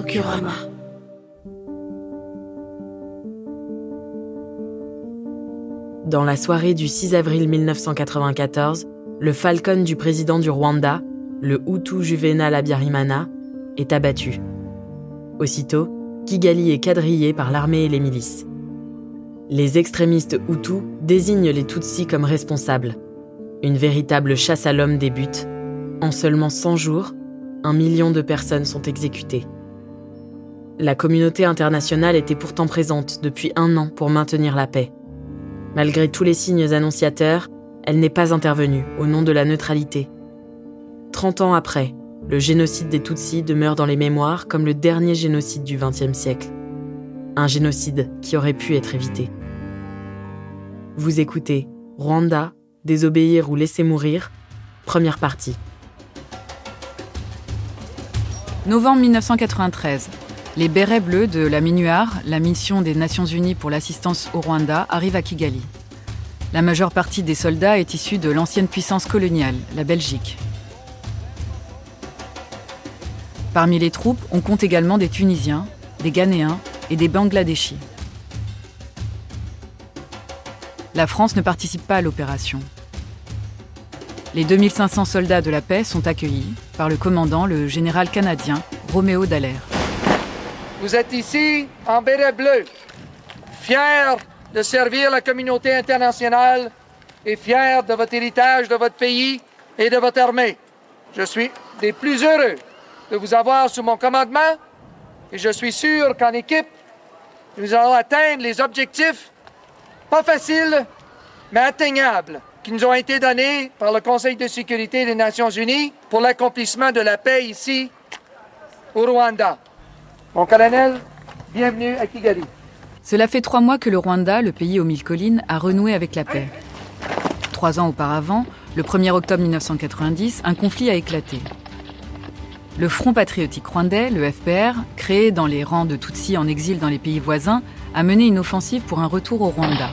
Kurama. Dans la soirée du 6 avril 1994, le Falcon du président du Rwanda, le Hutu Juvenal Habyarimana, est abattu. Aussitôt, Kigali est quadrillé par l'armée et les milices. Les extrémistes Hutus désignent les Tutsis comme responsables. Une véritable chasse à l'homme débute. En seulement 100 jours, 1 million de personnes sont exécutées. La communauté internationale était pourtant présente depuis 1 an pour maintenir la paix. Malgré tous les signes annonciateurs, elle n'est pas intervenue au nom de la neutralité. 30 ans après, le génocide des Tutsis demeure dans les mémoires comme le dernier génocide du XXe siècle. Un génocide qui aurait pu être évité. Vous écoutez Rwanda, désobéir ou laisser mourir, première partie. Novembre 1993. Les bérets bleus de la MINUAR, la mission des Nations Unies pour l'assistance au Rwanda, arrivent à Kigali. La majeure partie des soldats est issue de l'ancienne puissance coloniale, la Belgique. Parmi les troupes, on compte également des Tunisiens, des Ghanéens et des Bangladeshis. La France ne participe pas à l'opération. Les 2500 soldats de la paix sont accueillis par le commandant, le général canadien Roméo Dallaire. Vous êtes ici en béret bleu, fiers de servir la communauté internationale et fiers de votre héritage, de votre pays et de votre armée. Je suis des plus heureux de vous avoir sous mon commandement et je suis sûr qu'en équipe, nous allons atteindre les objectifs, pas faciles, mais atteignables, qui nous ont été donnés par le Conseil de sécurité des Nations Unies pour l'accomplissement de la paix ici, au Rwanda. Mon colonel, bienvenue à Kigali. Cela fait 3 mois que le Rwanda, le pays aux 1000 collines, a renoué avec la paix. 3 ans auparavant, le 1er octobre 1990, un conflit a éclaté. Le Front patriotique rwandais, le FPR, créé dans les rangs de Tutsis en exil dans les pays voisins, a mené une offensive pour un retour au Rwanda.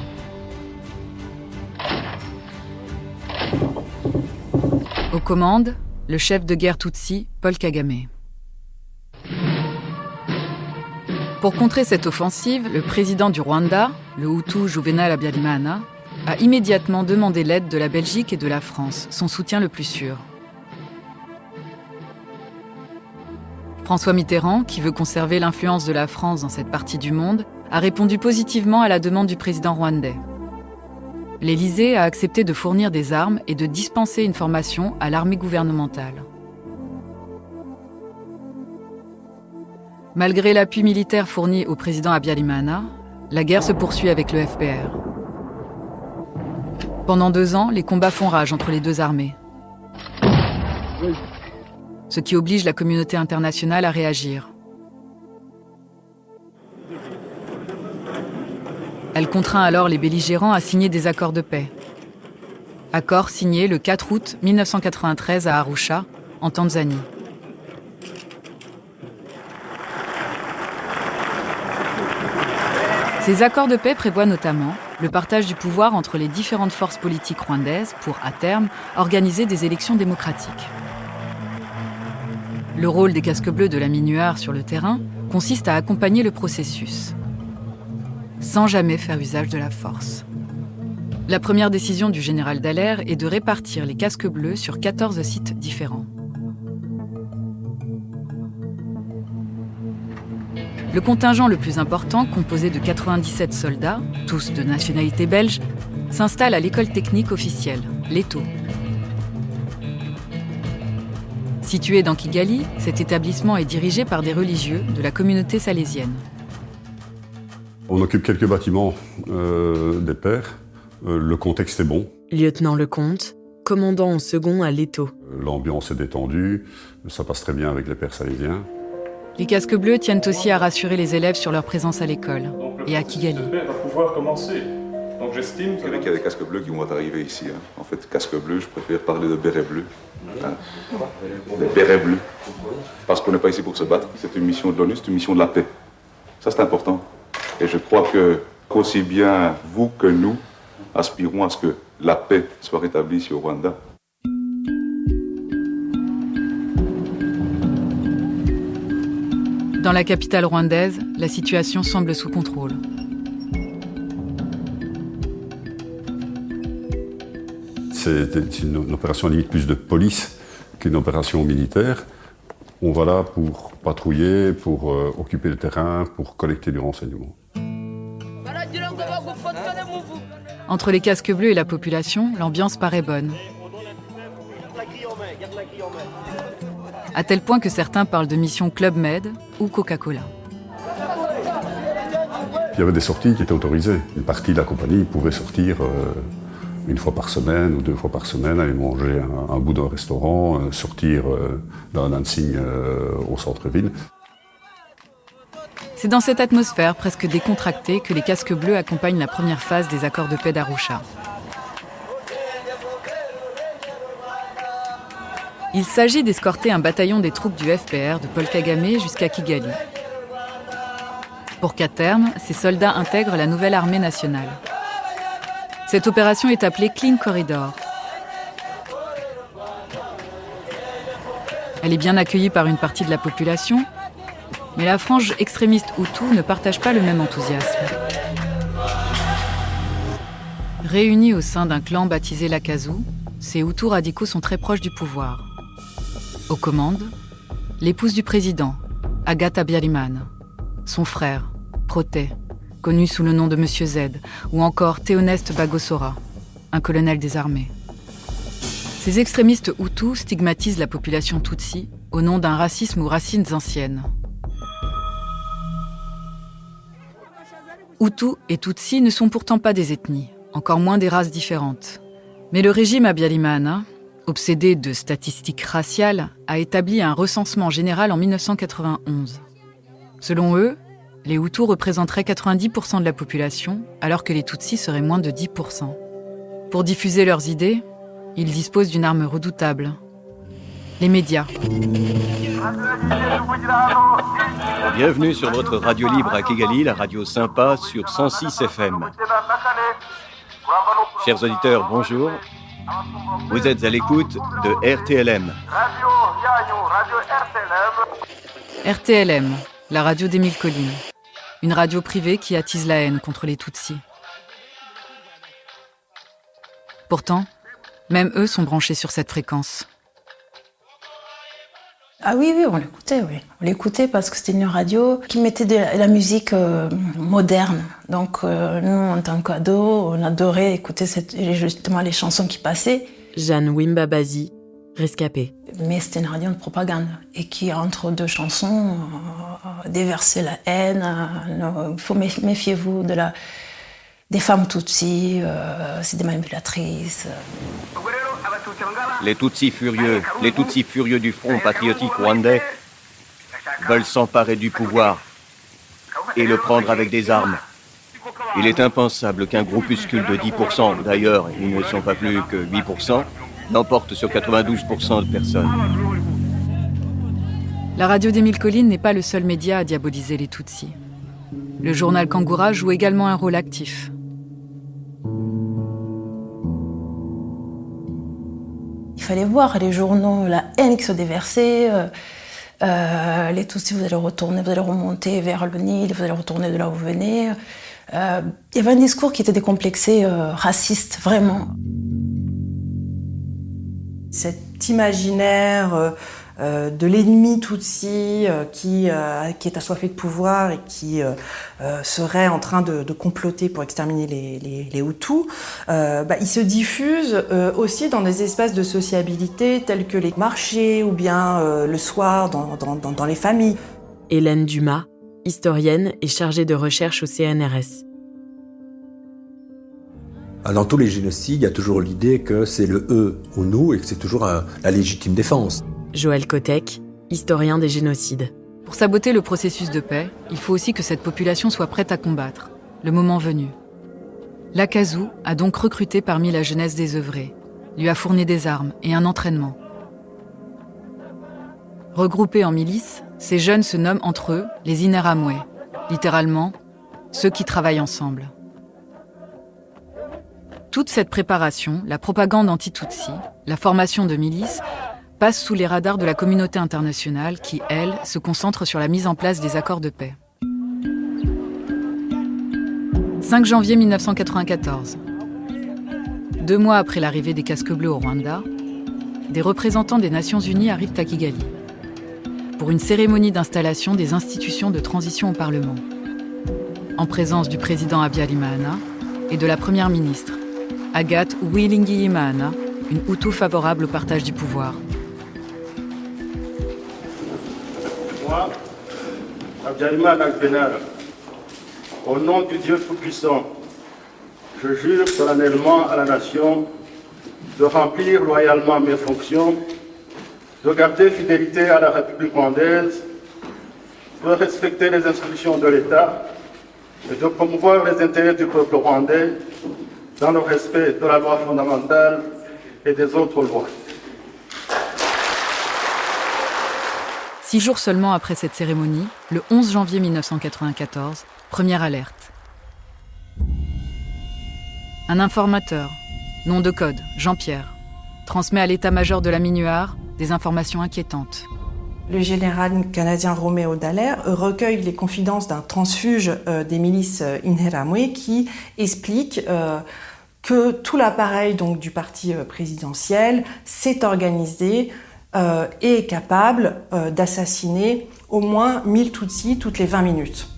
Aux commandes, le chef de guerre Tutsi, Paul Kagame. Pour contrer cette offensive, le président du Rwanda, le Hutu Juvenal Habyarimana, a immédiatement demandé l'aide de la Belgique et de la France, son soutien le plus sûr. François Mitterrand, qui veut conserver l'influence de la France dans cette partie du monde, a répondu positivement à la demande du président rwandais. L'Élysée a accepté de fournir des armes et de dispenser une formation à l'armée gouvernementale. Malgré l'appui militaire fourni au président Habyarimana, la guerre se poursuit avec le FPR. Pendant 2 ans, les combats font rage entre les 2 armées. Ce qui oblige la communauté internationale à réagir. Elle contraint alors les belligérants à signer des accords de paix. Accords signés le 4 août 1993 à Arusha, en Tanzanie. Ces accords de paix prévoient notamment le partage du pouvoir entre les différentes forces politiques rwandaises pour, à terme, organiser des élections démocratiques. Le rôle des casques bleus de la MINUAR sur le terrain consiste à accompagner le processus, sans jamais faire usage de la force. La première décision du général Dallaire est de répartir les casques bleus sur 14 sites différents. Le contingent le plus important, composé de 97 soldats, tous de nationalité belge, s'installe à l'école technique officielle, l'ETO. Situé dans Kigali, cet établissement est dirigé par des religieux de la communauté salésienne. On occupe quelques bâtiments des pères. Le contexte est bon. Lieutenant Lecomte, commandant en second à l'ETO. L'ambiance est détendue, ça passe très bien avec les pères salésiens. Les casques bleus tiennent aussi à rassurer les élèves sur leur présence à l'école et à Kigali. Donc le va pouvoir commencer. Donc j'estime que... Vous savez qu'il y a des casques bleus qui vont arriver ici. Hein. En fait, casque bleu, je préfère parler de béret bleu. Hein. Des bérets bleus. Parce qu'on n'est pas ici pour se battre. C'est une mission de l'ONU, c'est une mission de la paix. Ça, c'est important. Et je crois que, aussi bien vous que nous, aspirons à ce que la paix soit rétablie ici au Rwanda. Dans la capitale rwandaise, la situation semble sous contrôle. C'est une opération limite plus de police qu'une opération militaire. On va là pour patrouiller, pour occuper le terrain, pour collecter du renseignement. Entre les casques bleus et la population, l'ambiance paraît bonne. À tel point que certains parlent de mission Club Med ou Coca-Cola. Il y avait des sorties qui étaient autorisées. Une partie de la compagnie pouvait sortir une fois par semaine ou 2 fois par semaine, aller manger un bout d'un restaurant, sortir d'un dancing au centre-ville. C'est dans cette atmosphère presque décontractée que les casques bleus accompagnent la première phase des accords de paix d'Arusha. Il s'agit d'escorter un bataillon des troupes du FPR de Paul Kagame jusqu'à Kigali. Pour qu'à terme, ces soldats intègrent la nouvelle armée nationale. Cette opération est appelée Clean Corridor. Elle est bien accueillie par une partie de la population, mais la frange extrémiste Hutu ne partage pas le même enthousiasme. Réunis au sein d'un clan baptisé l'Akazu, ces Hutus radicaux sont très proches du pouvoir. Aux commandes, l'épouse du président, Agatha Habyarimana, son frère, Protais, connu sous le nom de Monsieur Z, ou encore Théoneste Bagosora, un colonel des armées. Ces extrémistes Hutus stigmatisent la population Tutsi au nom d'un racisme aux racines anciennes. Hutus et Tutsi ne sont pourtant pas des ethnies, encore moins des races différentes. Mais le régime Habyarimana, obsédé de statistiques raciales, a établi un recensement général en 1991. Selon eux, les Hutus représenteraient 90% de la population, alors que les Tutsis seraient moins de 10%. Pour diffuser leurs idées, ils disposent d'une arme redoutable, les médias. Bienvenue sur votre radio libre à Kigali, la radio sympa sur 106 FM. Chers auditeurs, bonjour. Vous êtes à l'écoute de RTLM. RTLM, la radio des 1000 collines. Une radio privée qui attise la haine contre les Tutsis. Pourtant, même eux sont branchés sur cette fréquence. Ah oui, on l'écoutait, oui. On l'écoutait parce que c'était une radio qui mettait de la musique moderne. Donc nous, en tant qu'ados, on adorait écouter justement les chansons qui passaient. Jeanne Wimbabazi, rescapée. Mais c'était une radio de propagande et qui, entre 2 chansons, déversait la haine. Méfiez-vous des femmes Tutsis, c'est des manipulatrices. Les Tutsis furieux du Front patriotique rwandais veulent s'emparer du pouvoir et le prendre avec des armes. Il est impensable qu'un groupuscule de 10%, d'ailleurs ils ne sont pas plus que 8%, l'emporte sur 92% de personnes. La radio des 1000 collines n'est pas le seul média à diaboliser les Tutsis. Le journal Kangura joue également un rôle actif. Il fallait voir les journaux, la haine qui se déversait. Les Tutsis, vous allez remonter vers le Nil, vous allez retourner de là où vous venez. Il y avait un discours qui était décomplexé, raciste, vraiment. Cet imaginaire de l'ennemi Tutsi qui est assoiffé de pouvoir et qui serait en train de comploter pour exterminer les Hutus, il se diffuse aussi dans des espaces de sociabilité tels que les marchés ou bien le soir dans les familles. Hélène Dumas, historienne et chargée de recherche au CNRS. Dans tous les génocides, il y a toujours l'idée que c'est le eux ou nous et que c'est toujours la légitime défense. Joël Kotek, historien des génocides. Pour saboter le processus de paix, il faut aussi que cette population soit prête à combattre, le moment venu. L'Akazu a donc recruté parmi la jeunesse désœuvrée, lui a fourni des armes et un entraînement. Regroupés en milices, ces jeunes se nomment entre eux les Interahamwe, littéralement ceux qui travaillent ensemble. Toute cette préparation, la propagande anti-Tutsi, la formation de milices, passe sous les radars de la communauté internationale qui, elle, se concentre sur la mise en place des accords de paix. 5 janvier 1994. 2 mois après l'arrivée des casques bleus au Rwanda, des représentants des Nations Unies arrivent à Kigali pour une cérémonie d'installation des institutions de transition au Parlement, en présence du président Habyarimana et de la première ministre, Agathe Uwilingiyimana, une Hutu favorable au partage du pouvoir. Moi, Habyarimana Juvénal, au nom du Dieu Tout-Puissant, je jure solennellement à la nation de remplir loyalement mes fonctions, de garder fidélité à la République rwandaise, de respecter les institutions de l'État et de promouvoir les intérêts du peuple rwandais dans le respect de la loi fondamentale et des autres lois. 6 jours seulement après cette cérémonie, le 11 janvier 1994, première alerte. Un informateur, nom de code, Jean-Pierre, transmet à l'état-major de la MINUAR des informations inquiétantes. Le général canadien Roméo Dallaire recueille les confidences d'un transfuge des milices Interahamwe qui explique que tout l'appareil donc, du parti présidentiel s'est organisé et est capable d'assassiner au moins 1000 Tutsis toutes les 20 minutes.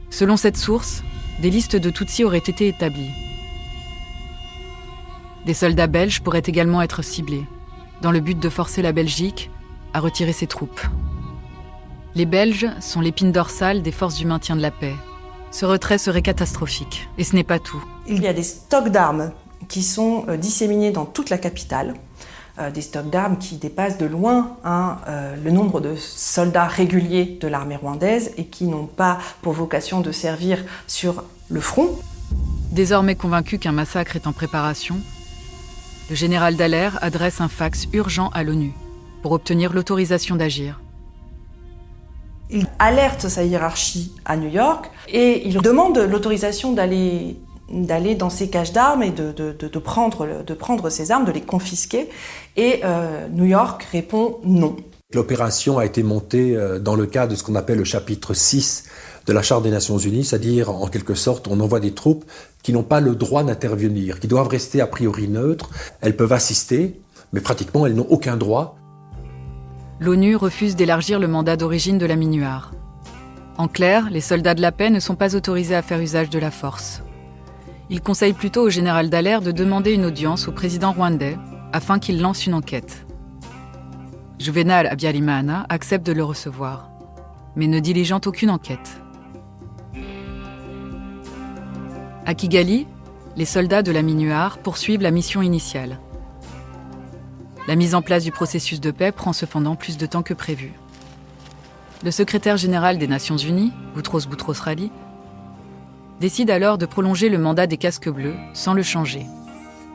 Selon cette source, des listes de Tutsis auraient été établies. Des soldats belges pourraient également être ciblés, dans le but de forcer la Belgique à retirer ses troupes. Les Belges sont l'épine dorsale des forces du maintien de la paix. Ce retrait serait catastrophique, et ce n'est pas tout. Il y a des stocks d'armes qui sont disséminés dans toute la capitale, des stocks d'armes qui dépassent de loin le nombre de soldats réguliers de l'armée rwandaise et qui n'ont pas pour vocation de servir sur le front. Désormais convaincu qu'un massacre est en préparation, le général Dallaire adresse un fax urgent à l'ONU pour obtenir l'autorisation d'agir. Il alerte sa hiérarchie à New York et il demande l'autorisation d'aller dans ces caches d'armes et de prendre ces armes, de les confisquer. Et New York répond non. L'opération a été montée dans le cadre de ce qu'on appelle le chapitre 6 de la Charte des Nations Unies, c'est-à-dire, en quelque sorte, on envoie des troupes qui n'ont pas le droit d'intervenir, qui doivent rester a priori neutres. Elles peuvent assister, mais pratiquement, elles n'ont aucun droit. L'ONU refuse d'élargir le mandat d'origine de la MINUAR. En clair, les soldats de la paix ne sont pas autorisés à faire usage de la force. Il conseille plutôt au général Dallaire de demander une audience au président rwandais afin qu'il lance une enquête. Juvénal Habyarimana accepte de le recevoir, mais ne diligente aucune enquête. À Kigali, les soldats de la MINUAR poursuivent la mission initiale. La mise en place du processus de paix prend cependant plus de temps que prévu. Le secrétaire général des Nations Unies, Boutros Boutros-Ghali, décide alors de prolonger le mandat des casques bleus sans le changer.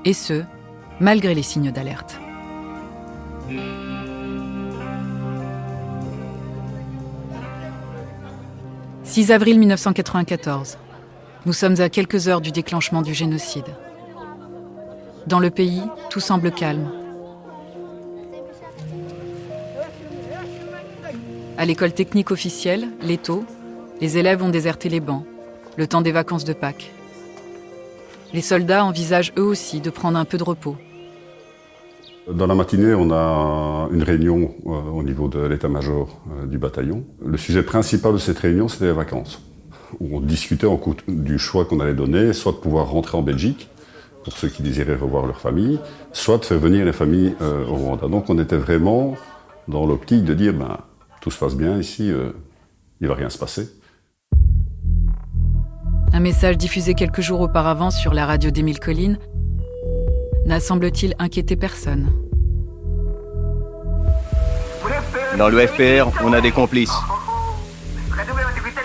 Et ce, malgré les signes d'alerte. « 6 avril 1994. Nous sommes à quelques heures du déclenchement du génocide. Dans le pays, tout semble calme. À l'école technique officielle, l'ETO, les élèves ont déserté les bancs, le temps des vacances de Pâques. Les soldats envisagent eux aussi de prendre un peu de repos. Dans la matinée, on a une réunion au niveau de l'état-major du bataillon. Le sujet principal de cette réunion, c'était les vacances, où on discutait en cours du choix qu'on allait donner, soit de pouvoir rentrer en Belgique, pour ceux qui désiraient revoir leur famille, soit de faire venir les familles au Rwanda. Donc on était vraiment dans l'optique de dire, tout se passe bien ici, il ne va rien se passer. Un message diffusé quelques jours auparavant sur la radio d'Émile Colline n'a, semble-t-il, inquiété personne. Dans le FPR, on a des complices.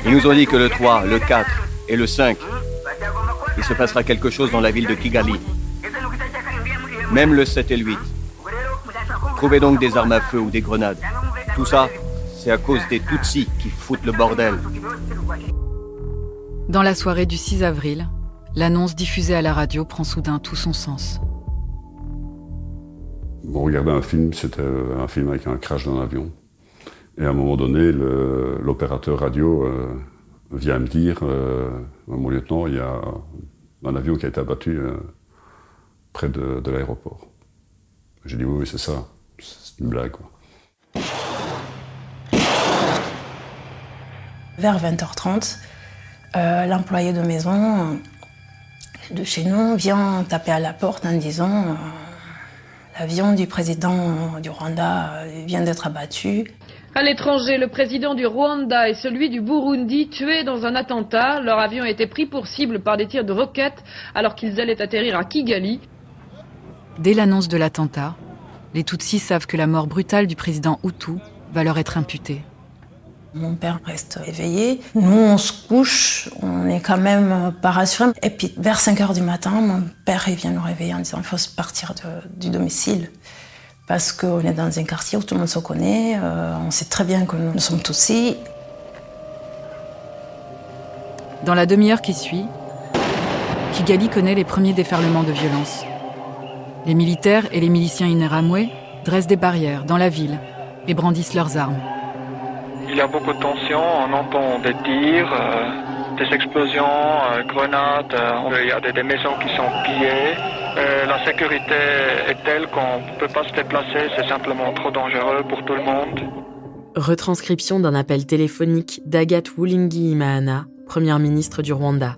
Ils nous ont dit que le 3, le 4 et le 5, il se passera quelque chose dans la ville de Kigali. Même le 7 et le 8. Trouvez donc des armes à feu ou des grenades. Tout ça, c'est à cause des Tutsis qui foutent le bordel. Dans la soirée du 6 avril, l'annonce diffusée à la radio prend soudain tout son sens. On regardait un film, c'était un film avec un crash d'un avion. Et à un moment donné, l'opérateur radio vient me dire, mon lieutenant, il y a un avion qui a été abattu près de l'aéroport. J'ai dit oui, c'est ça, c'est une blague, quoi. Vers 20h30, l'employé de maison de chez nous vient taper à la porte en disant l'avion du président du Rwanda vient d'être abattu. À l'étranger, le président du Rwanda et celui du Burundi tués dans un attentat. Leur avion a été pris pour cible par des tirs de roquettes alors qu'ils allaient atterrir à Kigali. Dès l'annonce de l'attentat, les Tutsis savent que la mort brutale du président Hutu va leur être imputée. Mon père reste éveillé. Nous, on se couche, on est quand même pas rassurés. Et puis, vers 5h du matin, mon père il vient nous réveiller en disant qu'il faut partir du domicile. Parce qu'on est dans un quartier où tout le monde se connaît, on sait très bien que nous sommes Tutsis. Dans la demi-heure qui suit, Kigali connaît les premiers déferlements de violence. Les militaires et les miliciens Imbonerakure dressent des barrières dans la ville et brandissent leurs armes. Il y a beaucoup de tensions, on entend des tirs, des explosions, grenades, il y a des maisons qui sont pillées. La sécurité est telle qu'on ne peut pas se déplacer, c'est simplement trop dangereux pour tout le monde. Retranscription d'un appel téléphonique d'Agathe Uwilingiyimana, première ministre du Rwanda.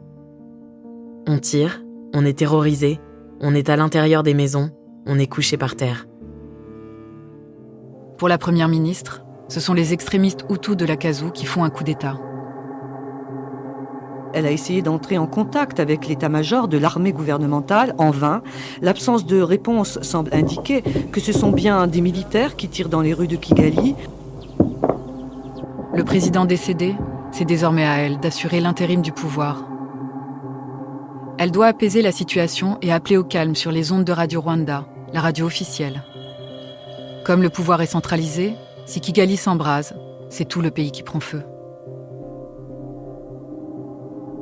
On tire, on est terrorisé, on est à l'intérieur des maisons, on est couché par terre. Pour la première ministre, ce sont les extrémistes Hutus de la Kazu qui font un coup d'État. Elle a essayé d'entrer en contact avec l'état-major de l'armée gouvernementale, en vain. L'absence de réponse semble indiquer que ce sont bien des militaires qui tirent dans les rues de Kigali. Le président décédé, c'est désormais à elle d'assurer l'intérim du pouvoir. Elle doit apaiser la situation et appeler au calme sur les ondes de Radio Rwanda, la radio officielle. Comme le pouvoir est centralisé, si Kigali s'embrase, c'est tout le pays qui prend feu.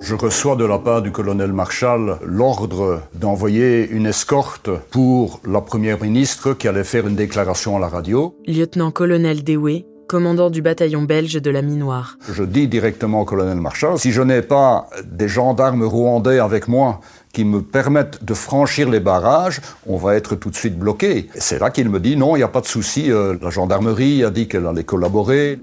Je reçois de la part du colonel Marshall l'ordre d'envoyer une escorte pour la première ministre qui allait faire une déclaration à la radio. Lieutenant-colonel Dewey, commandant du bataillon belge de la Mi-Noire. Je dis directement au colonel Marshall, si je n'ai pas des gendarmes rwandais avec moi qui me permettent de franchir les barrages, on va être tout de suite bloqué. Et c'est là qu'il me dit, non, il n'y a pas de souci, la gendarmerie a dit qu'elle allait collaborer.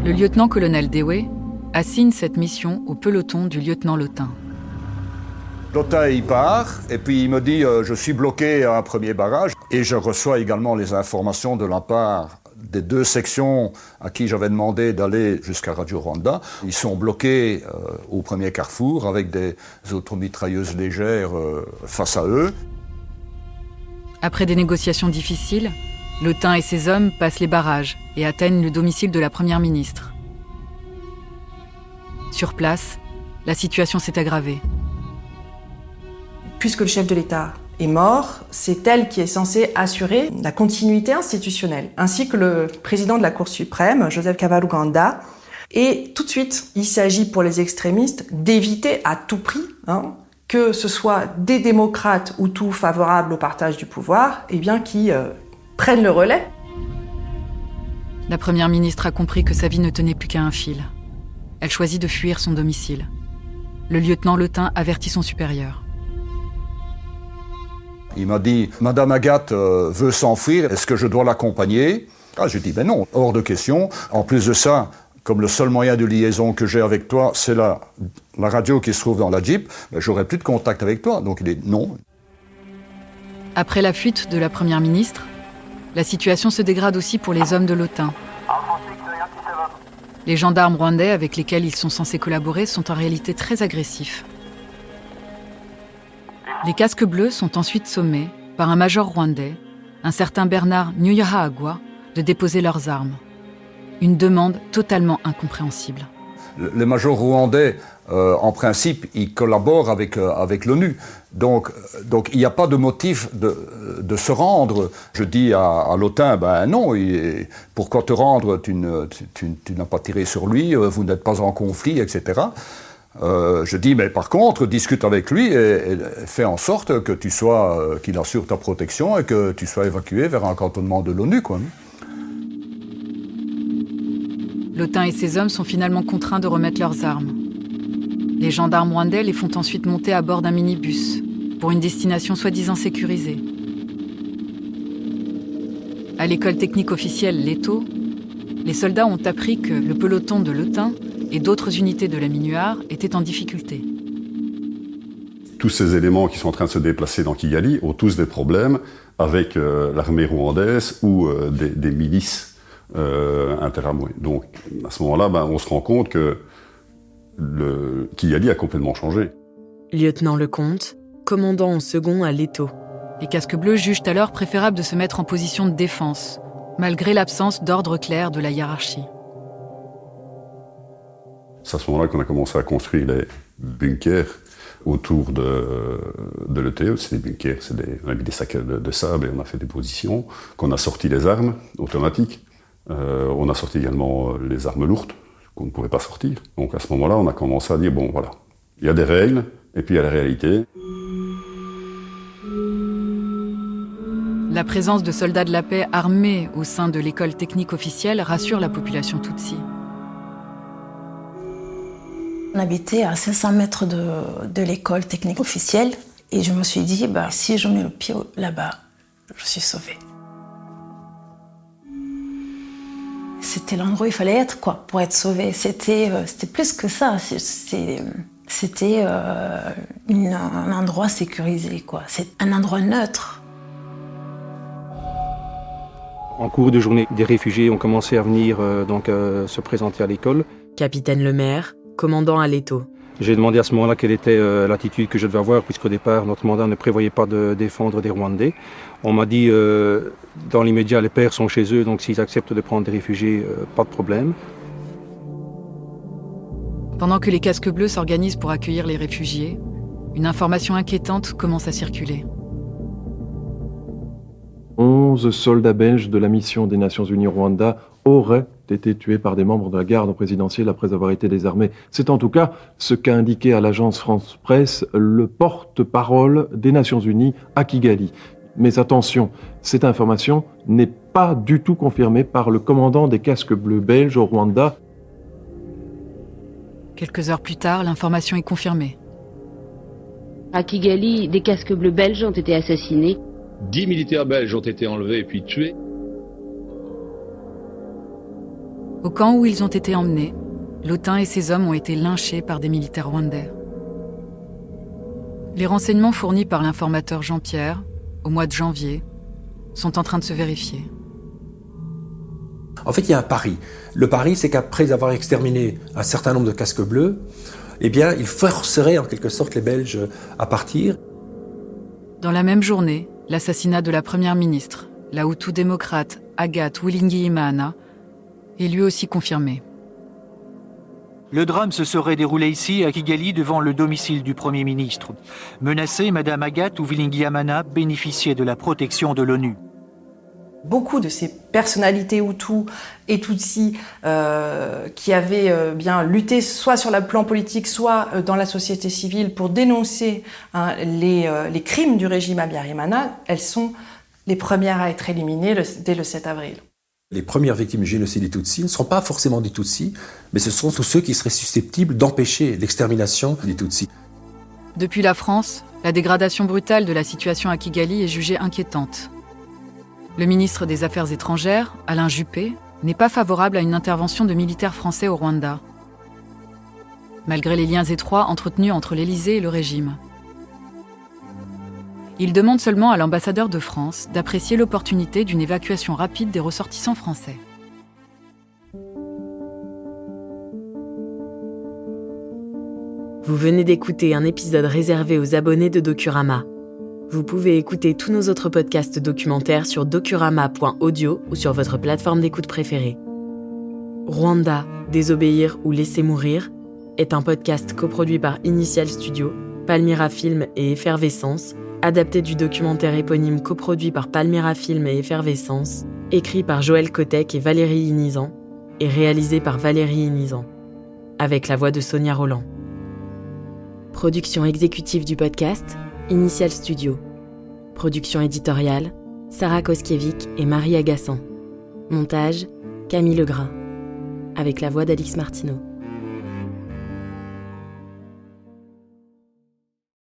Le lieutenant-colonel Dewey assigne cette mission au peloton du lieutenant Lotin. Lotin, il part, et puis il me dit, je suis bloqué à un premier barrage, et je reçois également les informations de la part des deux sections à qui j'avais demandé d'aller jusqu'à Radio Rwanda. Ils sont bloqués au premier carrefour avec des automitrailleuses légères face à eux. Après des négociations difficiles, Lotin et ses hommes passent les barrages et atteignent le domicile de la première ministre. Sur place, la situation s'est aggravée. Puisque le chef de l'État est mort, c'est elle qui est censée assurer la continuité institutionnelle, ainsi que le président de la Cour suprême, Joseph Kabaluganda. Et tout de suite, il s'agit pour les extrémistes d'éviter à tout prix que ce soit des démocrates Hutus favorables au partage du pouvoir, qui prennent le relais. La première ministre a compris que sa vie ne tenait plus qu'à un fil. Elle choisit de fuir son domicile. Le lieutenant Lotin avertit son supérieur. Il m'a dit, Madame Agathe veut s'enfuir, est-ce que je dois l'accompagner? J'ai dit, ben non, hors de question. En plus de ça, comme le seul moyen de liaison que j'ai avec toi, c'est la radio qui se trouve dans la Jeep, ben, j'aurai plus de contact avec toi. Donc il dit non. Après la fuite de la première ministre, la situation se dégrade aussi pour les hommes de Lotin. Les gendarmes rwandais avec lesquels ils sont censés collaborer sont en réalité très agressifs. Les casques bleus sont ensuite sommés par un major rwandais, un certain Bernard Nyuyahagwa, de déposer leurs armes. Une demande totalement incompréhensible. Les majors rwandais, en principe, ils collaborent avec l'ONU. Donc il n'y a pas de motif de se rendre. Je dis à Lotin, ben non, pourquoi te rendre? Tu n'as pas tiré sur lui, vous n'êtes pas en conflit, etc. Je dis, mais par contre, discute avec lui et fais en sorte que qu'il assure ta protection et que tu sois évacué vers un cantonnement de l'ONU, quoi. Lotin et ses hommes sont finalement contraints de remettre leurs armes. Les gendarmes rwandais les font ensuite monter à bord d'un minibus pour une destination soi-disant sécurisée. À l'école technique officielle Leto, les soldats ont appris que le peloton de Lotin et d'autres unités de la MINUAR étaient en difficulté. Tous ces éléments qui sont en train de se déplacer dans Kigali ont tous des problèmes avec l'armée rwandaise ou des milices interamouées. Donc à ce moment-là, on se rend compte que Kigali a complètement changé. Lieutenant Lecomte, commandant en second à Leto. Les casques bleus jugent alors préférable de se mettre en position de défense, malgré l'absence d'ordre clair de la hiérarchie. C'est à ce moment-là qu'on a commencé à construire les bunkers autour de l'ETE. C'est des bunkers, on a mis des sacs de sable et on a fait des positions, qu'on a sorti les armes automatiques. On a sorti également les armes lourdes qu'on ne pouvait pas sortir. Donc à ce moment-là, on a commencé à dire, bon voilà, il y a des règles et puis il y a la réalité. La présence de soldats de la paix armés au sein de l'école technique officielle rassure la population Tutsi. On habitait à 500 mètres de l'école technique officielle et je me suis dit, si je mets le pied là-bas, je suis sauvée. C'était l'endroit où il fallait être, pour être sauvée. C'était plus que ça. C'était un endroit sécurisé, C'est un endroit neutre. En cours de journée, des réfugiés ont commencé à venir se présenter à l'école. Capitaine Lemaire, commandant à Leto. J'ai demandé à ce moment-là quelle était l'attitude que je devais avoir, puisqu'au départ, notre mandat ne prévoyait pas de défendre des Rwandais. On m'a dit, dans l'immédiat, les pères sont chez eux, donc s'ils acceptent de prendre des réfugiés, pas de problème. Pendant que les casques bleus s'organisent pour accueillir les réfugiés, une information inquiétante commence à circuler. 11 soldats belges de la mission des Nations Unies Rwanda auraient été tués par des membres de la garde présidentielle après avoir été désarmés. C'est en tout cas ce qu'a indiqué à l'agence France Presse le porte-parole des Nations Unies à Kigali. Mais attention, cette information n'est pas du tout confirmée par le commandant des casques bleus belges au Rwanda. Quelques heures plus tard, l'information est confirmée. À Kigali, des casques bleus belges ont été assassinés. 10 militaires belges ont été enlevés puis tués. Au camp où ils ont été emmenés, Lotin et ses hommes ont été lynchés par des militaires rwandais. Les renseignements fournis par l'informateur Jean-Pierre, au mois de janvier, sont en train de se vérifier. En fait, il y a un pari. Le pari, c'est qu'après avoir exterminé un certain nombre de casques bleus, il forcerait en quelque sorte les Belges à partir. Dans la même journée, l'assassinat de la première ministre, la Hutu démocrate Agathe Uwilingiyimana, est lui aussi confirmé. Le drame se serait déroulé ici, à Kigali, devant le domicile du Premier ministre. Menacée, Madame Agathe Uwilingiyimana bénéficiait de la protection de l'ONU. Beaucoup de ces personnalités Hutus et Tutsis qui avaient bien lutté soit sur le plan politique, soit dans la société civile pour dénoncer les crimes du régime Habyarimana, elles sont les premières à être éliminées dès le 7 avril. Les premières victimes du génocide des Tutsis ne seront pas forcément des Tutsis, mais ce sont tous ceux qui seraient susceptibles d'empêcher l'extermination des Tutsis. Depuis la France, la dégradation brutale de la situation à Kigali est jugée inquiétante. Le ministre des Affaires étrangères, Alain Juppé, n'est pas favorable à une intervention de militaires français au Rwanda, malgré les liens étroits entretenus entre l'Élysée et le régime. Il demande seulement à l'ambassadeur de France d'apprécier l'opportunité d'une évacuation rapide des ressortissants français. Vous venez d'écouter un épisode réservé aux abonnés de Docurama. Vous pouvez écouter tous nos autres podcasts documentaires sur docurama.audio ou sur votre plateforme d'écoute préférée. Rwanda, désobéir ou laisser mourir est un podcast coproduit par Initial Studio, Palmyra Film et Effervescence, adapté du documentaire éponyme coproduit par Palmyra Film et Effervescence, écrit par Joël Kotek et Valérie Inizan, et réalisé par Valérie Inizan, avec la voix de Sonia Roland. Production exécutive du podcast, Initial Studio. Production éditoriale, Sarah Koskiewicz et Marie Agassan. Montage, Camille Legras. Avec la voix d'Alix Martineau.